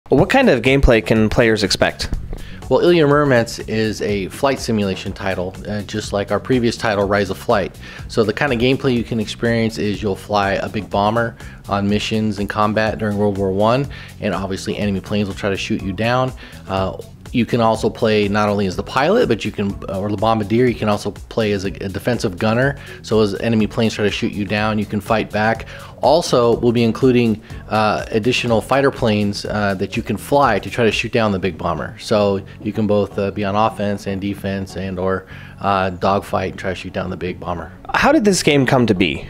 What kind of gameplay can players expect? Well, Ilya Muromets is a flight simulation title, just like our previous title, Rise of Flight. So the kind of gameplay you can experience is you'll fly a big bomber on missions and combat during World War I, and obviously enemy planes will try to shoot you down. You can also play not only as the pilot, but you can, or the bombardier, you can also play as a defensive gunner. So as enemy planes try to shoot you down, you can fight back. Also, we'll be including additional fighter planes that you can fly to try to shoot down the big bomber. So you can both be on offense and defense and or dogfight and try to shoot down the big bomber. How did this game come to be?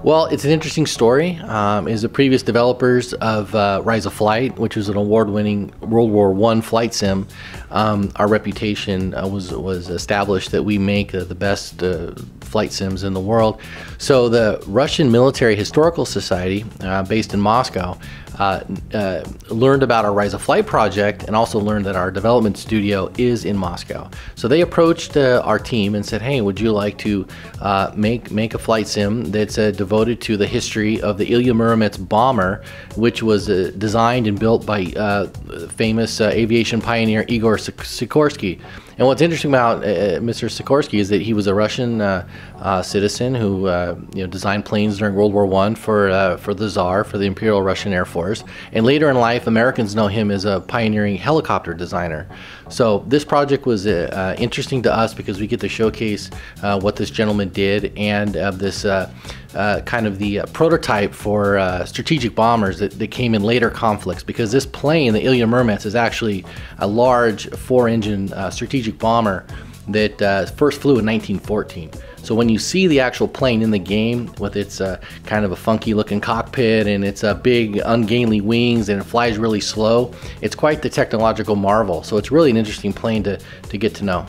Well, it's an interesting story. Is the previous developers of Rise of Flight, which was an award-winning World War I flight sim, our reputation was established that we make the best flight sims in the world. So the Russian Military Historical Society, based in Moscow, learned about our Rise of Flight project and also learned that our development studio is in Moscow. So they approached our team and said, hey, would you like to make a flight sim that's devoted to the history of the Ilya Muromets bomber, which was designed and built by famous aviation pioneer Igor Sikorsky. And what's interesting about Mr. Sikorsky is that he was a Russian citizen who designed planes during World War I for the Tsar, for the Imperial Russian Air Force. And later in life, Americans know him as a pioneering helicopter designer. So this project was interesting to us because we get to showcase what this gentleman did and this kind of the prototype for strategic bombers that came in later conflicts, because this plane, the Ilya Muromets, is actually a large 4-engine strategic bomber that first flew in 1914. So when you see the actual plane in the game with its kind of a funky looking cockpit and its big ungainly wings and it flies really slow, it's quite the technological marvel. So it's really an interesting plane to get to know.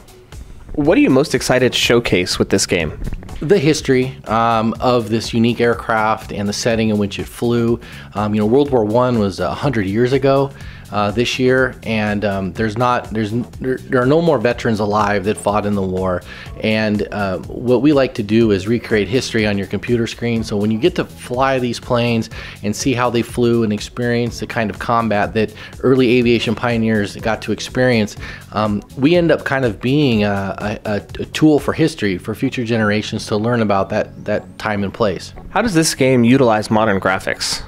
What are you most excited to showcase with this game? The history of this unique aircraft and the setting in which it flew. World War I was 100 years ago this year, and there are no more veterans alive that fought in the war. And what we like to do is recreate history on your computer screen. So when you get to fly these planes and see how they flew and experience the kind of combat that early aviation pioneers got to experience, we end up kind of being a tool for history for future generations to learn about that time and place. How does this game utilize modern graphics?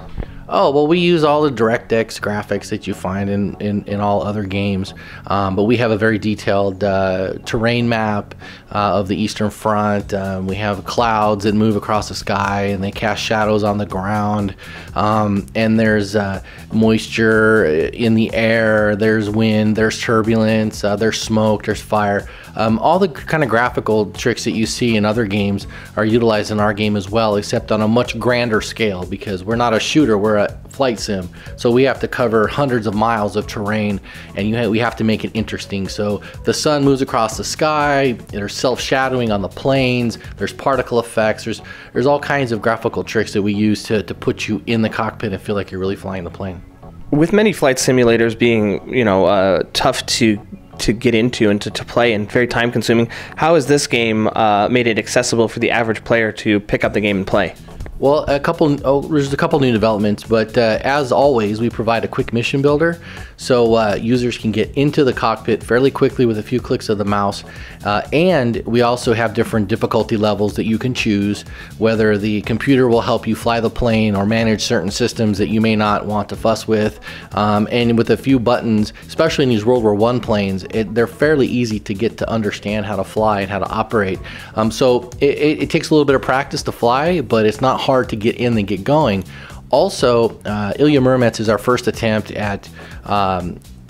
Oh, well, we use all the DirectX graphics that you find in all other games, but we have a very detailed terrain map of the Eastern Front. We have clouds that move across the sky and they cast shadows on the ground, and there's moisture in the air, there's wind, there's turbulence, there's smoke, there's fire. All the kind of graphical tricks that you see in other games are utilized in our game as well, except on a much grander scale, because we're not a shooter, we're a flight sim. So we have to cover hundreds of miles of terrain, and we have to make it interesting. So the sun moves across the sky, there's self-shadowing on the planes, there's particle effects, there's all kinds of graphical tricks that we use to put you in the cockpit and feel like you're really flying the plane. With many flight simulators being, tough to get into and to play and very time consuming, how has this game made it accessible for the average player to pick up the game and play? Well, there's a couple new developments, but as always, we provide a quick mission builder, so users can get into the cockpit fairly quickly with a few clicks of the mouse, and we also have different difficulty levels that you can choose, whether the computer will help you fly the plane or manage certain systems that you may not want to fuss with, and with a few buttons, especially in these World War I planes, they're fairly easy to get to understand how to fly and how to operate. So it takes a little bit of practice to fly, but it's not hard to get in and get going. Also, Ilya Muromets is our first attempt at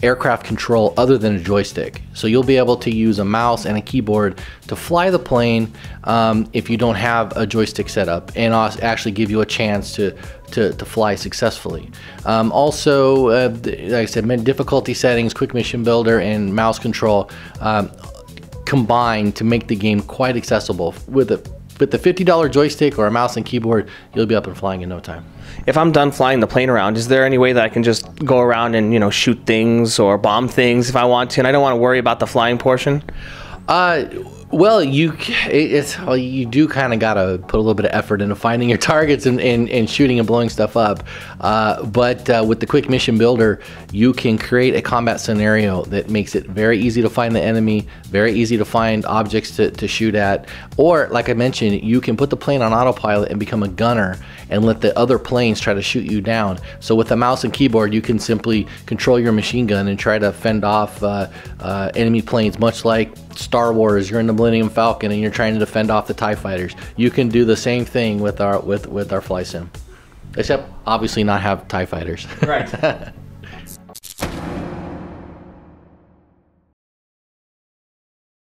aircraft control other than a joystick. So you'll be able to use a mouse and a keyboard to fly the plane if you don't have a joystick set up, and actually give you a chance to fly successfully. Also, like I said, difficulty settings, quick mission builder, and mouse control combined to make the game quite accessible. With the $50 joystick or a mouse and keyboard, you'll be up and flying in no time. If I'm done flying the plane around, is there any way that I can just go around and shoot things or bomb things if I want to, and I don't want to worry about the flying portion? Well, you do kind of got to put a little bit of effort into finding your targets and shooting and blowing stuff up. But with the quick mission builder, you can create a combat scenario that makes it very easy to find the enemy, very easy to find objects to shoot at. Or, like I mentioned, you can put the plane on autopilot and become a gunner and let the other planes try to shoot you down. So with a mouse and keyboard, you can simply control your machine gun and try to fend off enemy planes, much like Star Wars. You're in the Millennium Falcon and you're trying to defend off the TIE fighters. You can do the same thing with our flight sim, except obviously not have TIE fighters. Right.